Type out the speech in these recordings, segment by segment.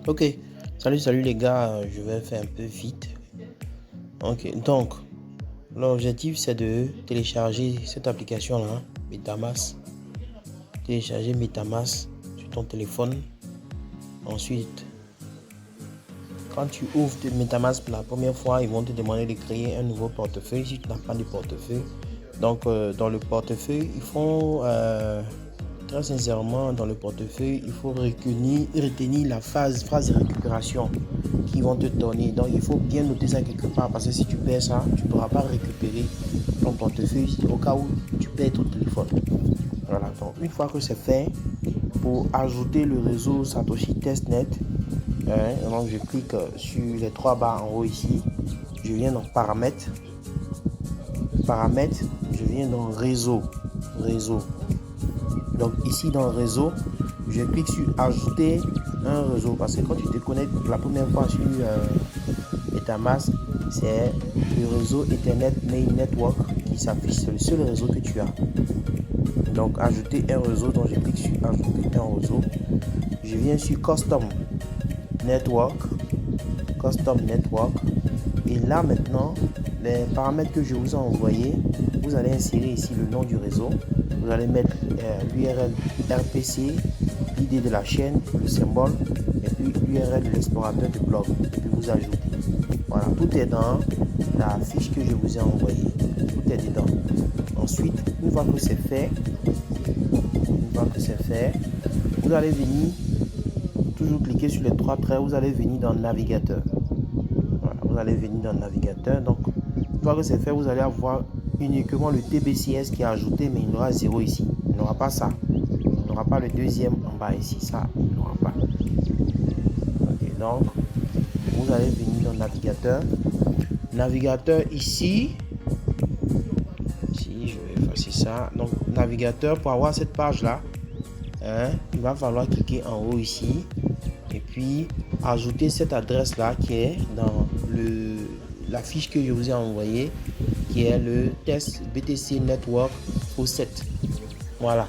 Ok, salut les gars, je vais faire un peu vite. Ok, donc l'objectif c'est de télécharger cette application là, MetaMask. Télécharger MetaMask sur ton téléphone. Ensuite, quand tu ouvres MetaMask pour la première fois, ils vont te demander de créer un nouveau portefeuille si tu n'as pas de portefeuille. Donc dans le portefeuille, il faut très sincèrement, dans le portefeuille, il faut retenir la phrase de récupération qu'ils vont te donner. Donc, il faut bien noter ça quelque part parce que si tu perds ça, tu ne pourras pas récupérer ton portefeuille au cas où tu perds ton téléphone. Voilà, donc une fois que c'est fait, pour ajouter le réseau Satoshi Testnet, donc je clique sur les trois barres en haut ici. Je viens dans paramètres. Paramètres, je viens dans réseau. Réseau. Donc ici dans le réseau, je clique sur ajouter un réseau parce que quand tu te connectes la première fois sur MetaMask, c'est le réseau Ethernet Main Network qui s'affiche, c'est le seul réseau que tu as. Donc ajouter un réseau, donc je clique sur ajouter un réseau. Je viens sur Custom Network, Custom Network. Et là maintenant, les paramètres que je vous ai envoyés, vous allez insérer ici le nom du réseau. Vous allez mettre l'URL RPC, l'ID de la chaîne, le symbole, et puis l'URL de l'explorateur de blog. Et puis vous ajoutez. Voilà, tout est dans la fiche que je vous ai envoyée. Tout est dedans. Ensuite, une fois que c'est fait, vous allez venir, toujours cliquer sur les trois traits, vous allez venir dans le navigateur. Voilà, vous allez venir dans le navigateur. Donc, une fois que c'est fait, vous allez avoir uniquement le TBCS qui est ajouté, mais il y aura 0 ici. Il n'y aura pas ça. Il n'y aura pas le deuxième en bas ici. Ça, il n'y aura pas. Ok, donc, vous allez venir dans le navigateur. Navigateur ici. Ici, je vais effacer ça. Donc, navigateur, pour avoir cette page-là, il va falloir cliquer en haut ici. Et puis, ajouter cette adresse-là qui est dans la fiche que je vous ai envoyée, qui est le test BTC Network Faucet. Voilà.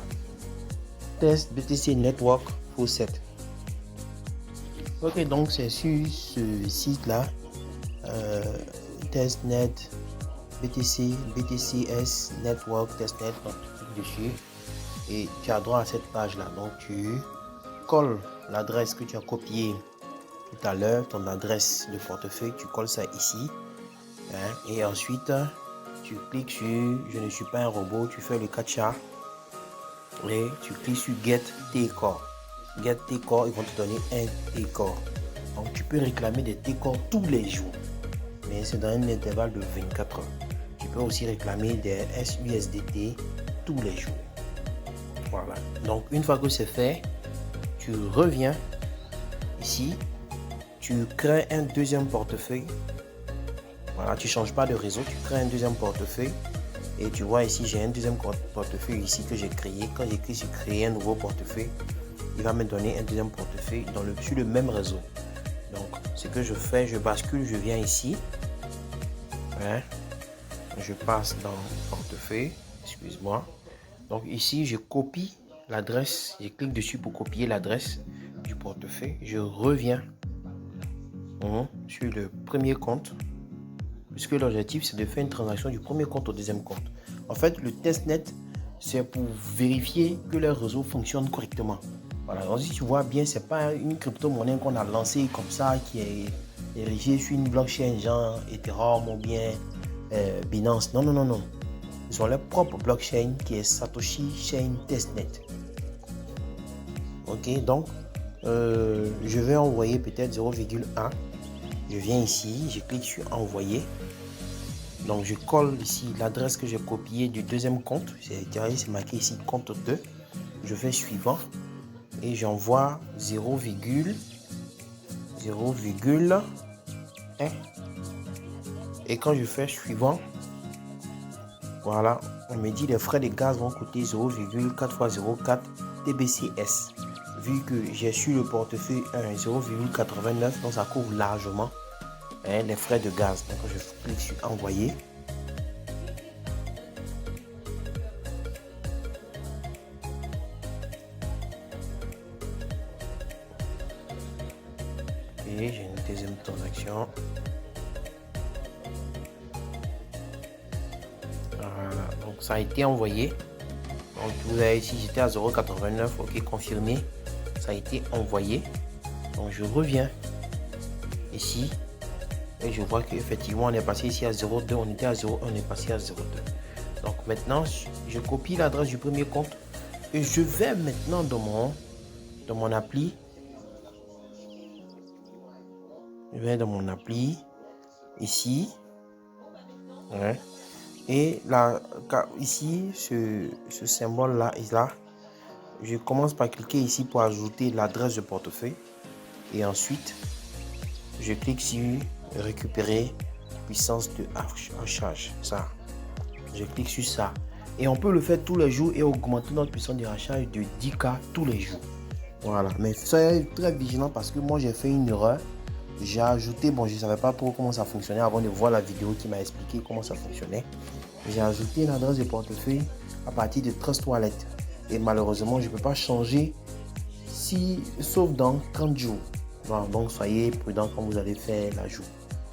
Test BTC Network Faucet. Ok, donc c'est sur ce site-là. Testnet BTCS Network Testnet. Donc tu cliques dessus et tu as droit à cette page-là. Donc tu colles l'adresse que tu as copiée tout à l'heure, ton adresse de portefeuille, tu colles ça ici. Et ensuite, tu cliques sur je ne suis pas un robot, tu fais le captcha et tu cliques sur Get T-Core. Get T-Core, ils vont te donner un T-Core. Donc tu peux réclamer des T-Core tous les jours, mais c'est dans un intervalle de 24 heures. Tu peux aussi réclamer des SUSDT tous les jours. Voilà. Donc une fois que c'est fait, tu reviens ici, tu crées un deuxième portefeuille. Voilà, tu ne changes pas de réseau, tu crées un deuxième portefeuille. Et tu vois ici, j'ai un deuxième portefeuille ici que j'ai créé. Quand j'écris sur créer un nouveau portefeuille, il va me donner un deuxième portefeuille sur le même réseau. Donc, ce que je fais, je bascule, je viens ici. Je passe dans portefeuille, excuse-moi. Donc ici, je copie l'adresse. Je clique dessus pour copier l'adresse du portefeuille. Je reviens sur le premier compte. Puisque l'objectif, c'est de faire une transaction du premier compte au deuxième compte. En fait, le testnet, c'est pour vérifier que le réseau fonctionne correctement. Voilà, donc si tu vois bien, c'est pas une crypto-monnaie qu'on a lancée comme ça, qui est érigée sur une blockchain genre Ethereum ou bien Binance. Non, non, non, non. Ils ont leur propre blockchain qui est Satoshi Chain Testnet. Ok, donc je vais envoyer peut-être 0,1. Je viens ici, je clique sur envoyer. Donc je colle ici l'adresse que j'ai copiée du deuxième compte. C'est marqué ici compte 2. Je fais suivant et j'envoie 0,1. Et quand je fais suivant, voilà, on me dit les frais de gaz vont coûter 0,4 x 0,4 TBCS. Vu que j'ai sur le portefeuille 1 0,89, donc ça couvre largement les frais de gaz. Donc je clique sur envoyer. j'ai une deuxième transaction. Voilà, donc ça a été envoyé. Donc vous avez ici, j'étais à 0,89, ok, confirmé. Ça a été envoyé. Donc je reviens ici et je vois qu'effectivement on est passé ici à 0,2, on était à 0,1, on est passé à 0,2. Donc maintenant je copie l'adresse du premier compte et je vais maintenant dans mon appli. Je vais dans mon appli ici, ouais. Et là ici ce symbole là est là. Je commence par cliquer ici pour ajouter l'adresse de portefeuille et ensuite je clique sur récupérer puissance de charge. Ça, je clique sur ça et on peut le faire tous les jours et augmenter notre puissance de rachat de 10K tous les jours. Voilà, mais soyez très vigilant parce que moi j'ai fait une erreur. J'ai ajouté, bon, je ne savais pas trop comment ça fonctionnait avant de voir la vidéo qui m'a expliqué comment ça fonctionnait. J'ai ajouté une adresse de portefeuille à partir de Trust Wallet et malheureusement je ne peux pas changer sauf dans 30 jours. Voilà, donc soyez prudent quand vous allez faire l'ajout.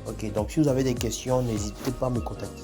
Ok, donc si vous avez des questions, n'hésitez pas à me contacter.